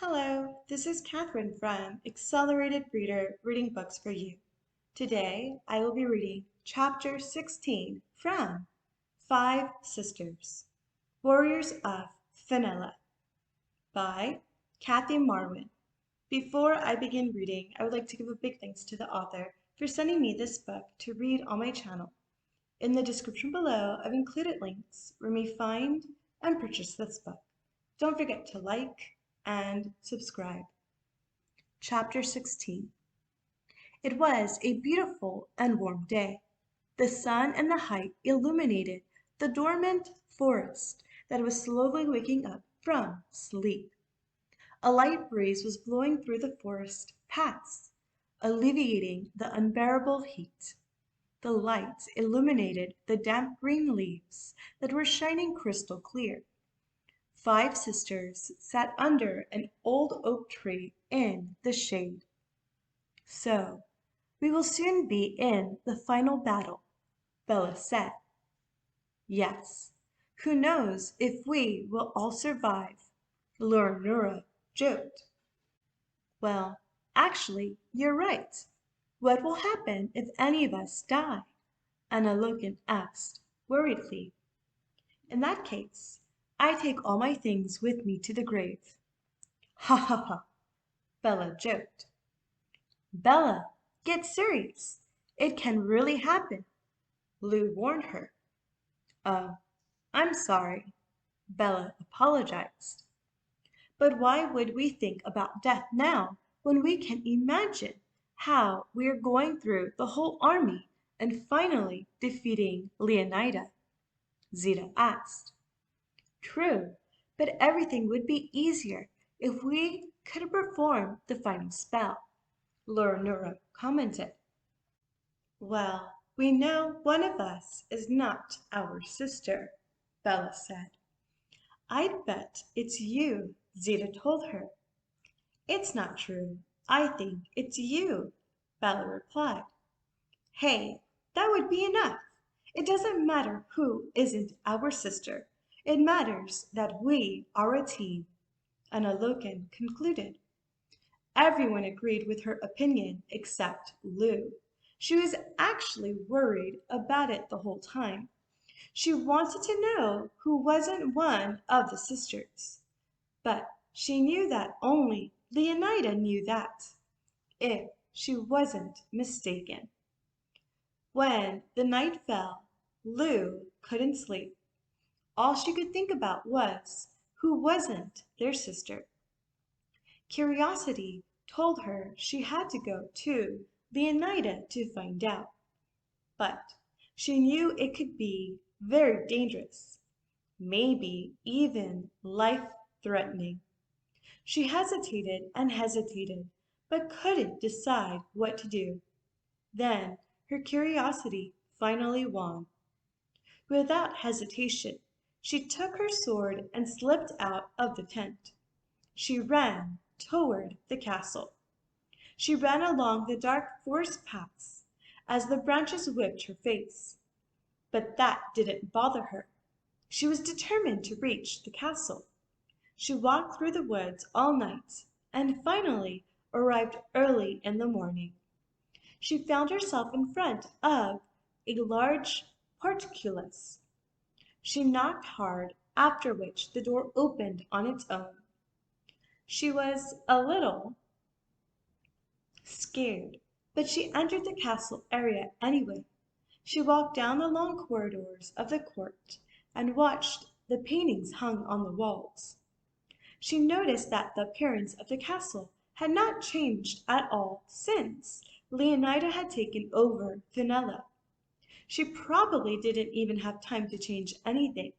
Hello, this is Catherine from Accelerated Reader Reading Books for You. Today I will be reading Chapter 16 from Five Sisters, Warriors of Finella by Kathy Marwin. Before I begin reading, I would like to give a big thanks to the author for sending me this book to read on my channel. In the description below, I've included links where you may find and purchase this book. Don't forget to like and subscribe. Chapter 16. It was a beautiful and warm day. The sun and the height illuminated the dormant forest that was slowly waking up from sleep. A light breeze was blowing through the forest paths, alleviating the unbearable heat. The lights illuminated the damp green leaves that were shining crystal clear. Five sisters sat under an old oak tree in the shade. So, we will soon be in the final battle, Bella said. Yes, who knows if we will all survive, Leonora joked. Well, actually, you're right. What will happen if any of us die? Anna Logan asked, worriedly. In that case, I take all my things with me to the grave. Ha ha ha, Bella joked. Bella, get serious. It can really happen, Lou warned her. Oh, I'm sorry, Bella apologized. But why would we think about death now when we can imagine how we are going through the whole army and finally defeating Leonida? Zita asked. True, but everything would be easier if we could perform the final spell, Leonora commented. Well, we know one of us is not our sister, Bella said. I'd bet it's you, Zita told her. It's not true. I think it's you, Bella replied. Hey, that would be enough. It doesn't matter who isn't our sister. It matters that we are a team, Anna Logan concluded. Everyone agreed with her opinion except Lou. She was actually worried about it the whole time. She wanted to know who wasn't one of the sisters. But she knew that only Leonida knew that, if she wasn't mistaken. When the night fell, Lou couldn't sleep. All she could think about was who wasn't their sister. Curiosity told her she had to go to Leonida to find out. But she knew it could be very dangerous, maybe even life-threatening. She hesitated and hesitated, but couldn't decide what to do. Then her curiosity finally won. Without hesitation, she took her sword and slipped out of the tent. She ran toward the castle. She ran along the dark forest paths as the branches whipped her face. But that didn't bother her. She was determined to reach the castle. She walked through the woods all night and finally arrived early in the morning. She found herself in front of a large portcullis. She knocked hard, after which the door opened on its own. She was a little scared, but she entered the castle area anyway. She walked down the long corridors of the court and watched the paintings hung on the walls. She noticed that the appearance of the castle had not changed at all since Leonida had taken over Finella. She probably didn't even have time to change anything.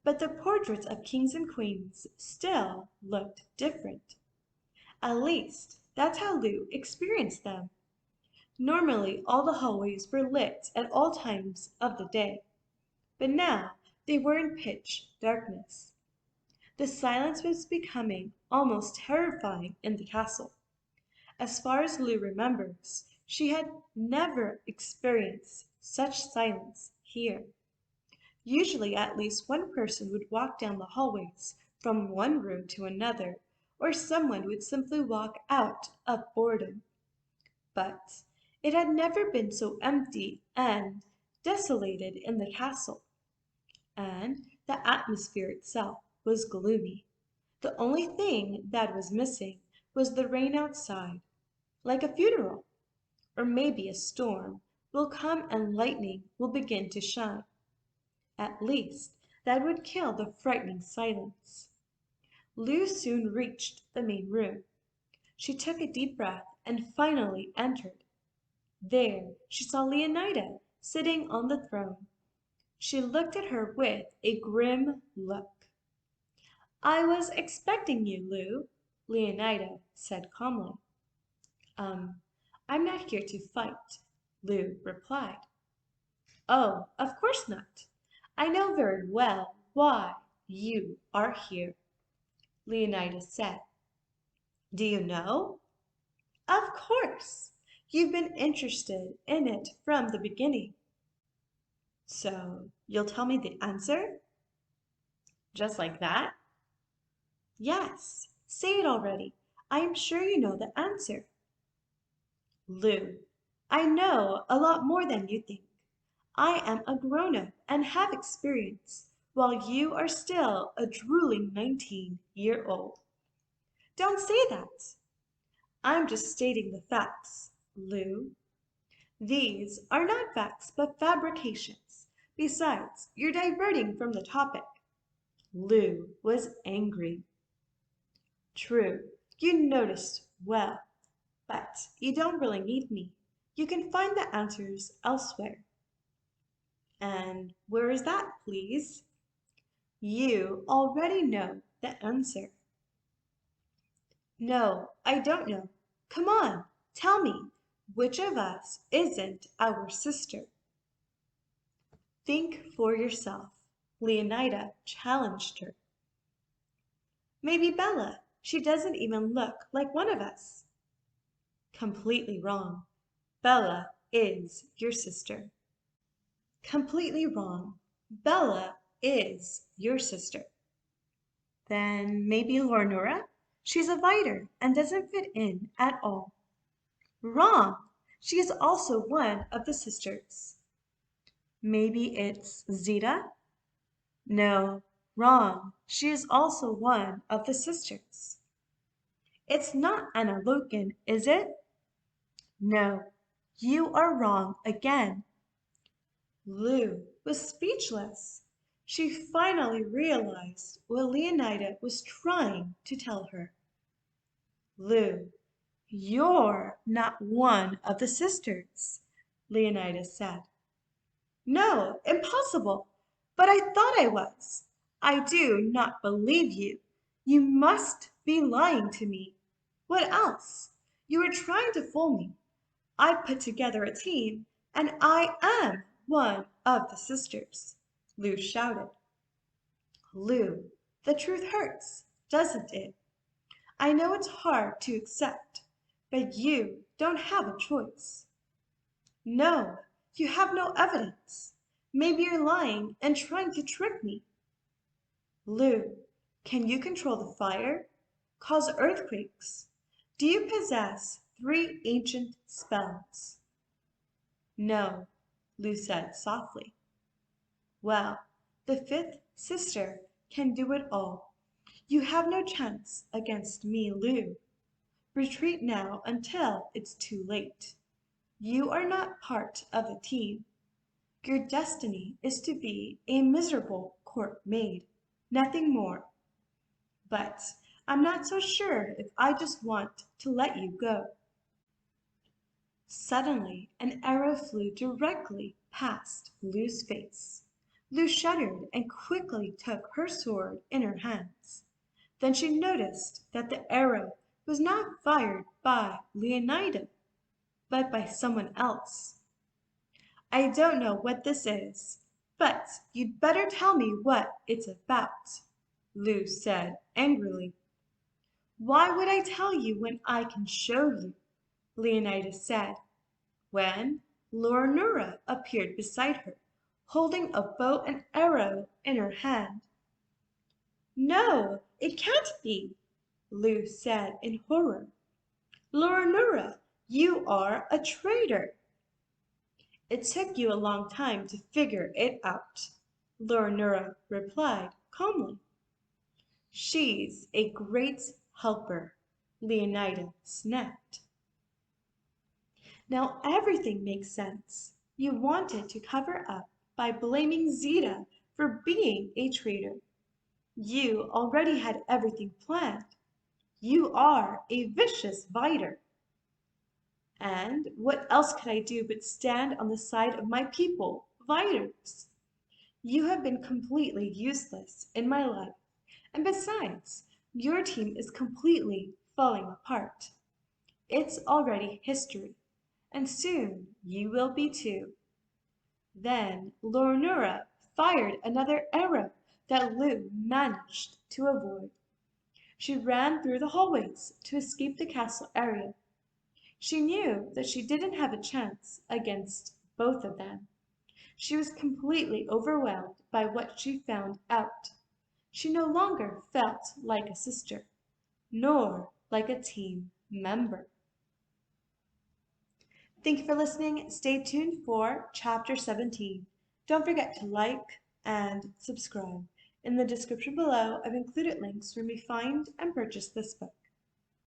But the portraits of kings and queens still looked different. At least, that's how Lou experienced them. Normally, all the hallways were lit at all times of the day, but now they were in pitch darkness. The silence was becoming almost terrifying in the castle. As far as Lou remembers, she had never experienced such silence here. Usually at least one person would walk down the hallways from one room to another, or someone would simply walk out of boredom. But it had never been so empty and desolated in the castle, and the atmosphere itself was gloomy. The only thing that was missing was the rain outside, like a funeral, or maybe a storm will come and lightning will begin to shine. At least that would kill the frightening silence. Lou soon reached the main room. She took a deep breath and finally entered. There she saw Leonida sitting on the throne. She looked at her with a grim look. "I was expecting you, Lou," Leonida said calmly. Um, I'm not here to fight," Lou replied. "Oh, of course not. I know very well why you are here," Leonidas said. "Do you know?" "Of course. You've been interested in it from the beginning." "So you'll tell me the answer?" "Just like that?" "Yes. Say it already. I am sure you know the answer." "Lou, I know a lot more than you think. I am a grown-up and have experience, while you are still a drooling 19-year-old. Don't say that. I'm just stating the facts, Lou. These are not facts but fabrications. Besides, you're diverting from the topic." Lou was angry. "True, you noticed well, but you don't really need me. You can find the answers elsewhere." "And where is that, please?" "You already know the answer." "No, I don't know. Come on, tell me, which of us isn't our sister?" "Think for yourself," Leonida challenged her. "Maybe Bella. She doesn't even look like one of us." "Completely wrong. Bella is your sister." "Completely wrong. Bella is your sister." "Then maybe Lornura? She's a fighter and doesn't fit in at all." "Wrong. She is also one of the sisters." "Maybe it's Zeta?" "No, wrong. She is also one of the sisters." "It's not Anna Loken, is it?" "No, you are wrong again." Lou was speechless. She finally realized what Leonida was trying to tell her. "Lou, you're not one of the sisters," Leonidas said. "No, impossible! But I thought I was. I do not believe you. You must be lying to me. What else? You are trying to fool me. I put together a team, and I am one of the sisters," Lou shouted. "Lou, the truth hurts, doesn't it? I know it's hard to accept, but you don't have a choice." "No, you have no evidence. Maybe you're lying and trying to trick me." "Lou, can you control the fire? Cause earthquakes? Do you possess 3 ancient spells?" "No," Lou said softly. "Well, the fifth sister can do it all. You have no chance against me, Lou. Retreat now until it's too late. You are not part of the team. Your destiny is to be a miserable court maid, nothing more. But I'm not so sure if I just want to let you go." Suddenly an arrow flew directly past Lou's face. Lou shuddered and quickly took her sword in her hands. Then she noticed that the arrow was not fired by Leonida, but by someone else. "I don't know what this is, but you'd better tell me what it's about," Lou said angrily. "Why would I tell you when I can show you?" Leonidas said, when Leonora appeared beside her, holding a bow and arrow in her hand. "No, it can't be." Lou said in horror. Loranura, you are a traitor. It took you a long time to figure it out, Loranura replied calmly. She's a great helper, Leonida snapped. Now everything makes sense. You wanted to cover up by blaming Zeta for being a traitor. You already had everything planned. You are a vicious fighter. And what else could I do but stand on the side of my people, fighters? You have been completely useless in my life. And besides, your team is completely falling apart. It's already history, and soon you will be too. Then Loranura fired another arrow that Lou managed to avoid. She ran through the hallways to escape the castle area. She knew that she didn't have a chance against both of them. She was completely overwhelmed by what she found out. She no longer felt like a sister, nor like a team member. Thank you for listening. Stay tuned for Chapter 17. Don't forget to like and subscribe. In the description below, I've included links where you may find and purchase this book.